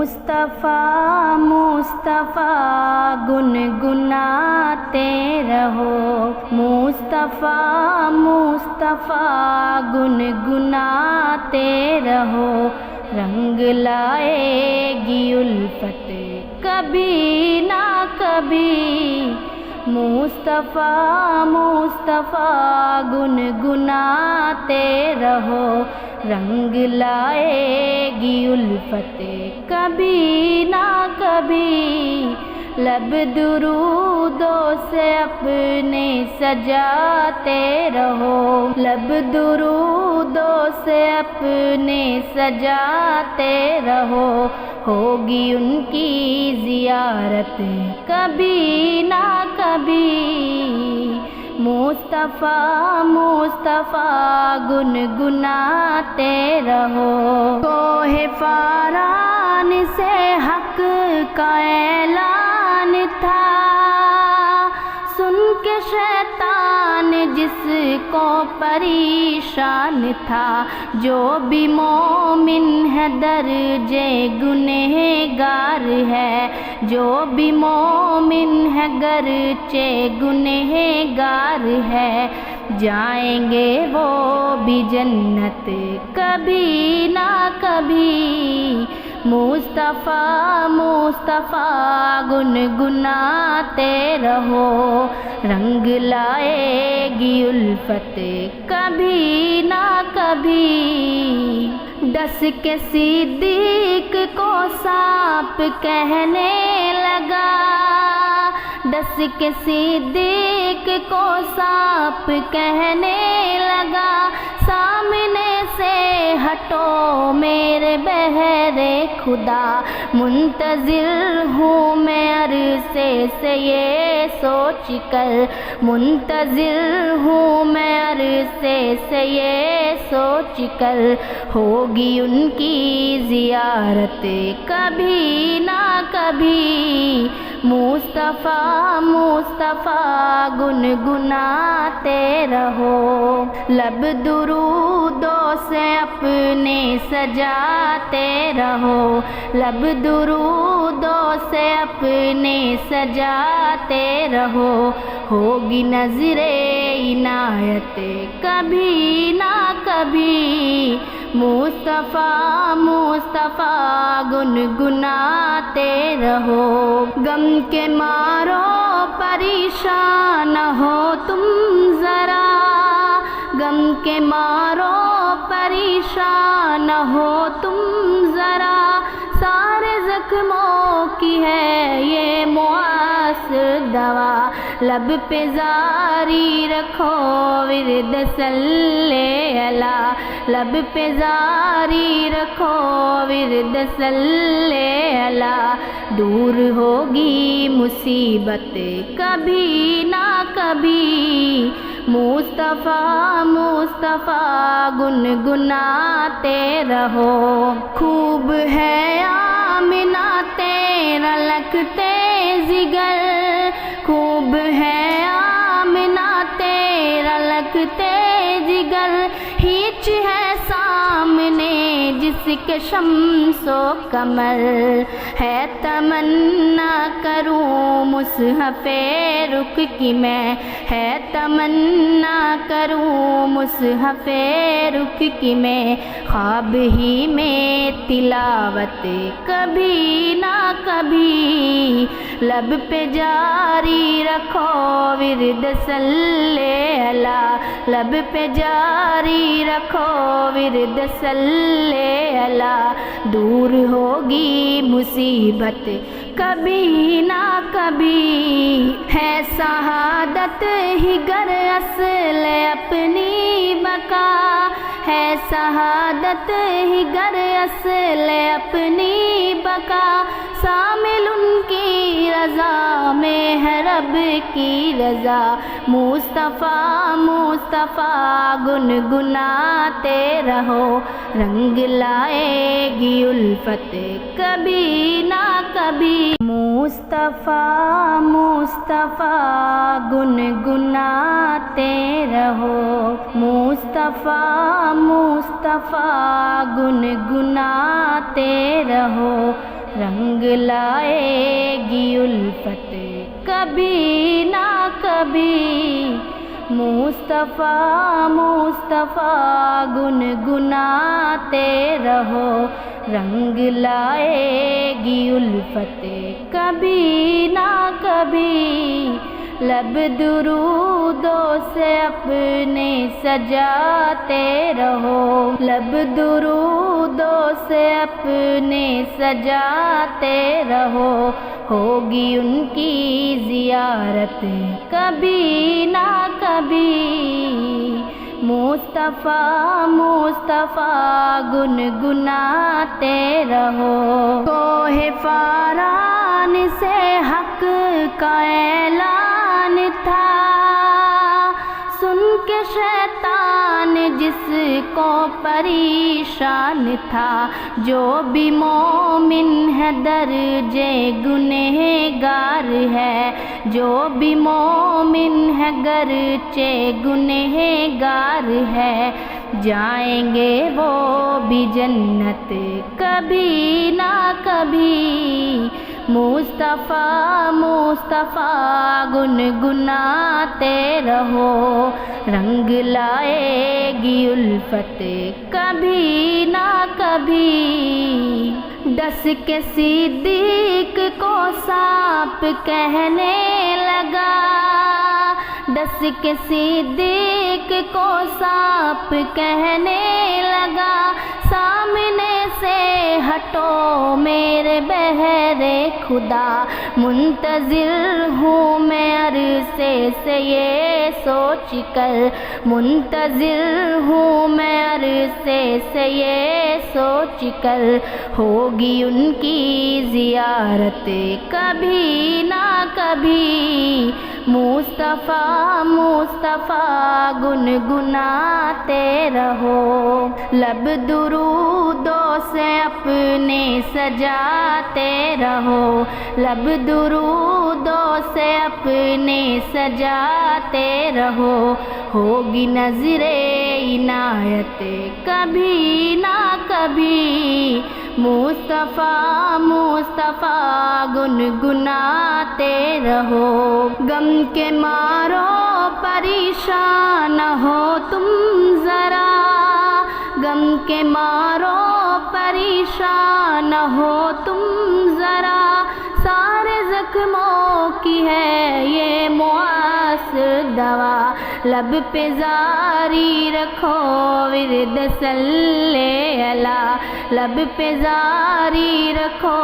مصطفیٰ مصطفیٰ گنگناتے رہو، مصطفیٰ مصطفیٰ گنگناتے رہو، رنگ لائے گی الفت کبھی نہ کبھی، مصطفیٰ مصطفیٰ گنگناتے رہو، رنگ لائے گی الفت کبھی نہ کبھی، لب درودوں سے اپنے سجاتے رہو، لب درودوں سے اپنے سجاتے رہو، ہوگی ان کی زیارت کبھی نہ کبھی، مصطفیٰ مصطفیٰ گنگناتے رہو۔ کوہ فاران سے حق کا اعلان تھا، سن کے شیطان جس کو پریشان تھا، جو بھی مومن ہے درجے گنہگار ہے، جو بھی مومن ہے گرچہ گنہگار ہے، جائیں گے وہ بھی جنت کبھی نہ کبھی، مصطفیٰ مصطفیٰ گنگناتے رہو، رنگ لائے گی الفت کبھی نہ کبھی، ڈس کے صدیق کو سانپ کہنے لگا، ڈس کے صدیق کو سانپ کہنے لگا، سامنے سے ہٹو میرے بہرے خدا، منتظر ہوں میں عرصے سے یہ سوچ کر، منتظر ہوں میں عرصے سے یہ سوچ کر، ہوگی ان کی زیارت کبھی نہ کبھی، مصطفیٰ مصطفیٰ گنگناتے رہو، لب درودوں سے اپنے سجاتے رہو، لب درودوں سے اپنے سجاتے رہو، ہوگی نظر عنایت کبھی نہ کبھی، مصطفیٰ مصطفیٰ گنگناتے رہو، غم کے مارو پریشان نہ ہو تم ذرا، غم کے مارو پریشان نہ ہو تم ذرا، سارے زخموں کی ہے یہ مؤثر دوا، لب پہ جاری رکھو ورد صلی اللہ، لب پہ جاری رکھو ورد صلی اللہ، دور ہوگی مصیبت کبھی نہ کبھی، مصطفیٰ مصطفیٰ گنگناتے رہو، خوب ہے آمنہ تیرا لگتے جگر، خوب ہے آمنہ تیرا لگتے جگر، ہیچ ہے سامنے جس کے شمس و قمر، ہے تمنا کروں مصحف رخ کی میں، ہے تمنا کروں مصحف رخ کی میں، خواب ہی میں تلاوت کبھی نہ کبھی، لب پہ جاری رکھو ورد صلی اللہ، لب پہ جاری رکھو ورد صلی اللہ، دور ہوگی مصیبت کبھی نہ کبھی، ہے شہادت ہی گر اصل اپنی بقا، ہے شہادت ہی گر اصل اپنی بقا، شامل ان کی رضا میں ہے رب کی رضا، مصطفیٰ مصطفیٰ گنگناتے رہو، رنگ لائے گی الفت کبھی نہ کبھی، مصطفیٰ مصطفیٰ گنگناتے رہو، مصطفیٰ مصطفیٰ گنگناتے رہو، رنگ لائے گی الفت کبھی نہ کبھی، مصطفیٰ مصطفیٰ گنگناتے رہو، رنگ لائے گی الفت کبھی نہ کبھی، لب درودوں سے اپنے سجاتے رہو، لب درودوں سے اپنے سجاتے رہو، ہوگی ان کی زیارت کبھی نہ کبھی، مصطفیٰ مصطفیٰ گنگناتے رہو۔ کوہ فاران سے حق کا اعلان تھا، سن کے شیطان جس کو پریشان تھا، جو بھی مومن ہے درجے گنہگار ہے، جو بھی مومن ہے گرچہ گنہگار ہے، جائیں گے وہ بھی جنت کبھی نہ کبھی، مصطفیٰ مصطفیٰ گنگناتے رہو، رنگ لائے گی الفت کبھی نہ کبھی، ڈس کے صدیق کو سانپ کہنے لگا، ڈس کے صدیق کو سانپ کہنے لگا، سامنے سے ہٹو میرے بہرے خدا، منتظر ہوں میں عرصے سے یہ سوچ کر، منتظر ہوں میں عرصے سے یہ سوچ کر، ہوگی ان کی زیارت کبھی نہ کبھی، مصطفیٰ مصطفیٰ گنگناتے رہو، لب درودوں سے اپنے سجاتے رہو، لب درودوں سے اپنے سجاتے رہو، ہوگی نظر عنایت کبھی نہ کبھی، مصطفیٰ مصطفیٰ گنگناتے رہو، غم کے مارو پریشان ہو تم ذرا، غم کے مارو پریشان ہو تم ذرا، سارے زخموں کی ہے یہ مؤثر دوا، لب پہ جاری رکھو ورد صلی علی، لب پہ جاری رکھو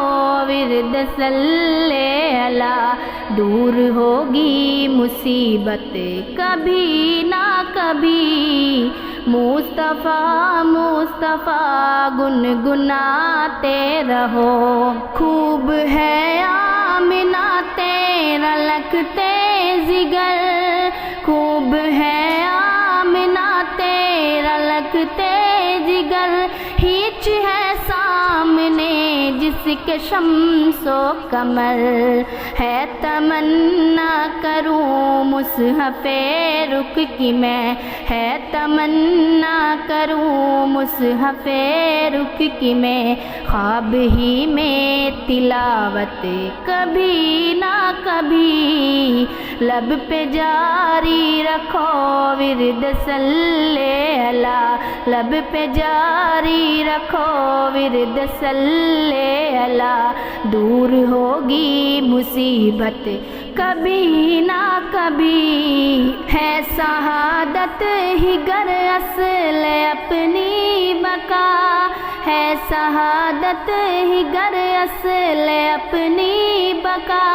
ورد صلی علی، دور ہوگی مصیبت کبھی نہ کبھی، مصطفیٰ مصطفیٰ گنگناتے رہو، خوب ہے آمنہ تیرا لگتے جگر، خوب ہے آمنہ تیرا لگتے جگر، ہیچ ہے سامنے جس کے شمس و قمر، ہے تمنا کروں مصحف رخ کی میں، ہے تمنا کروں مصحف رخ کی میں، خواب ہی میں تلاوت کبھی نہ کبھی، لب پہ جاری رکھو ورد صلی علی، لب پہ جاری رکھو ورد صلی علی، دور ہوگی مصیبت کبھی نہ کبھی، ہے شہادت ہی گر اصل اپنی بقا، ہے شہادت ہی گر اصل اپنی بقا،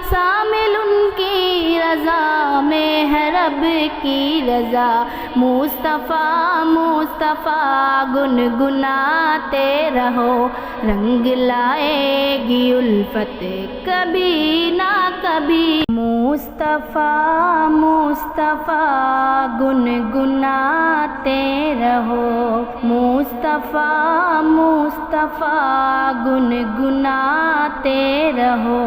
شامل ان کی رضا میں ہے رب کی رضا، مصطفیٰ مصطفیٰ گنگناتے رہو، رنگ لائے گی الفت کبھی نہ کبھی، مصطفیٰ مصطفیٰ گنگناتے رہو، مصطفیٰ مصطفیٰ گنگناتے رہو،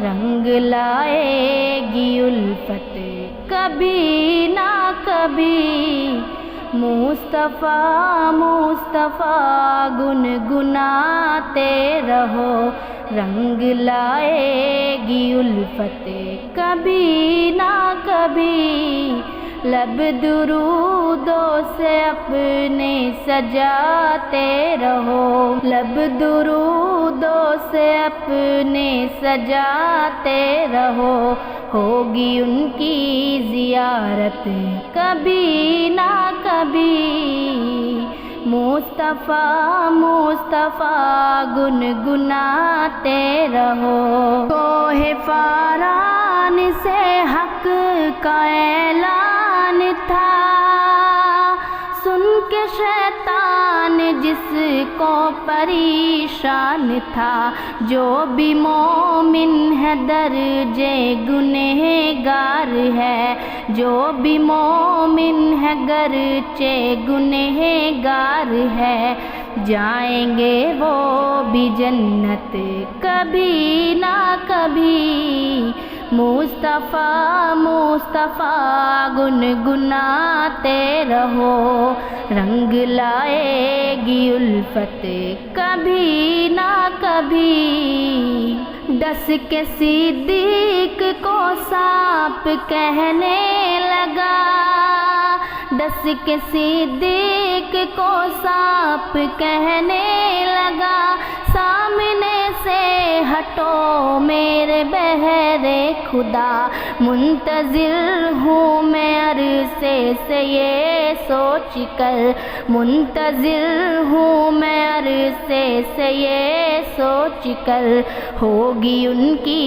رنگ لائے گی الفت کبھی نہ کبھی، مصطفیٰ مصطفیٰ گنگناتے رہو، رنگ لائے گی الفت کبھی نہ کبھی، لب درودوں سے اپنے سجاتے رہو، لب درودوں سے اپنے سجاتے رہو، ہوگی ان کی زیارت کبھی نہ کبھی۔ مصطفیٰ مصطفیٰ گنگناتے رہو، کوہ فاران سے حق کا اعلان تھا، سن کے شیطان جس کو پریشان تھا، جو بھی مومن ہے درجے گنہگار ہے، جو بھی مومن ہے گرچہ گنہگار ہے، جائیں گے وہ بھی جنت کبھی نہ کبھی۔ مصطفیٰ مصطفیٰ گنگناتے رہو، رنگ لائے گی الفت کبھی نہ کبھی۔ ڈس کے صدیق کو سانپ کہنے لگا، ڈس کے صدیق کو سانپ کہنے لگا، سامنے سے ہٹو میرے بہرے خدا، منتظر ہوں میں عرصے سے یہ سوچ کر، منتظر ہوں میں عرصے سے یہ سوچ کر، ہوگی ان کی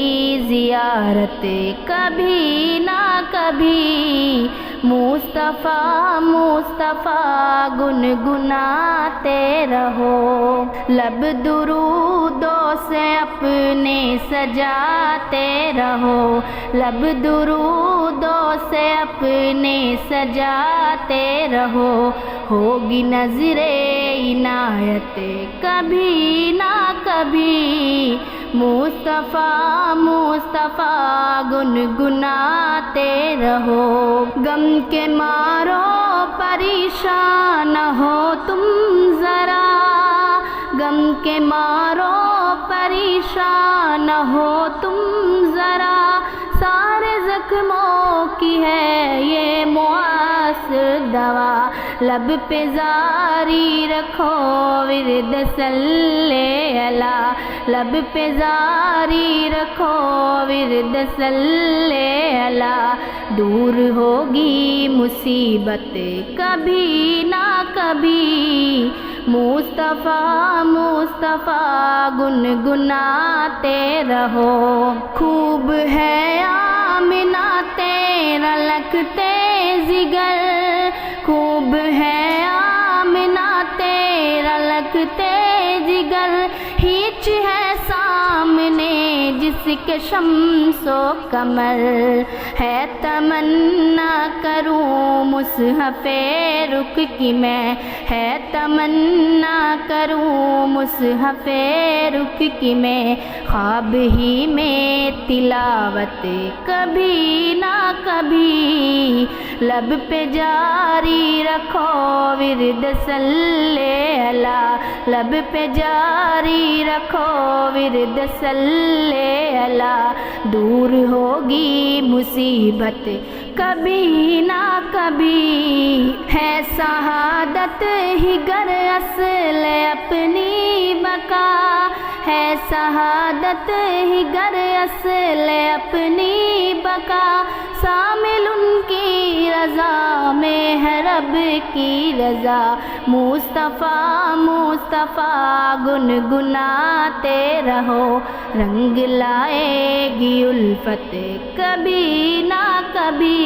زیارت کبھی نہ کبھی۔ مصطفیٰ مصطفیٰ گنگناتے رہو، لب درودوں سے اپنے سجاتے رہو، لب درودوں سے اپنے سجاتے رہو، ہوگی نظر عنایت کبھی نہ کبھی۔ مصطفیٰ مصطفیٰ گنگناتے رہو، غم کے مارو پریشان ہو تم ذرا، غم کے مارو پریشان ہو تم ذرا، سارے زخموں کی ہے یہ مؤثر دوا، لب پہ جاری رکھو ورد صلی اللہ، لب پہ جاری رکھو ورد صلی اللہ، دور ہوگی مصیبت کبھی نہ کبھی۔ مصطفیٰ مصطفیٰ گنگناتے رہو، خوب ہے آمنہ تیرا لگتے جگر، خوب ہے آمنہ تیرا لگتے جگر، ہیچ ہے سامنے جس کے شمس و قمر، ہے تمنا کروں مصحف رخ کی میں، ہے تمنا کروں مصحف رخ کی میں، خواب ہی میں تلاوت کبھی نہ کبھی، لب پہ جاری رکھو ورد صلی اللہ، لب پہ جاری رکھو ورد صلی اللہ، دور ہوگی مصیبت کبھی نہ کبھی، ہے شہادت ہی گر اصل اپنی بقا، ہے شہادت ہی گر اصل اپنی بقا، شامل ان کی رضا میں ہے رب کی رضا۔ مصطفیٰ مصطفیٰ گنگناتے رہو، رنگ لائے گی الفت کبھی نہ کبھی۔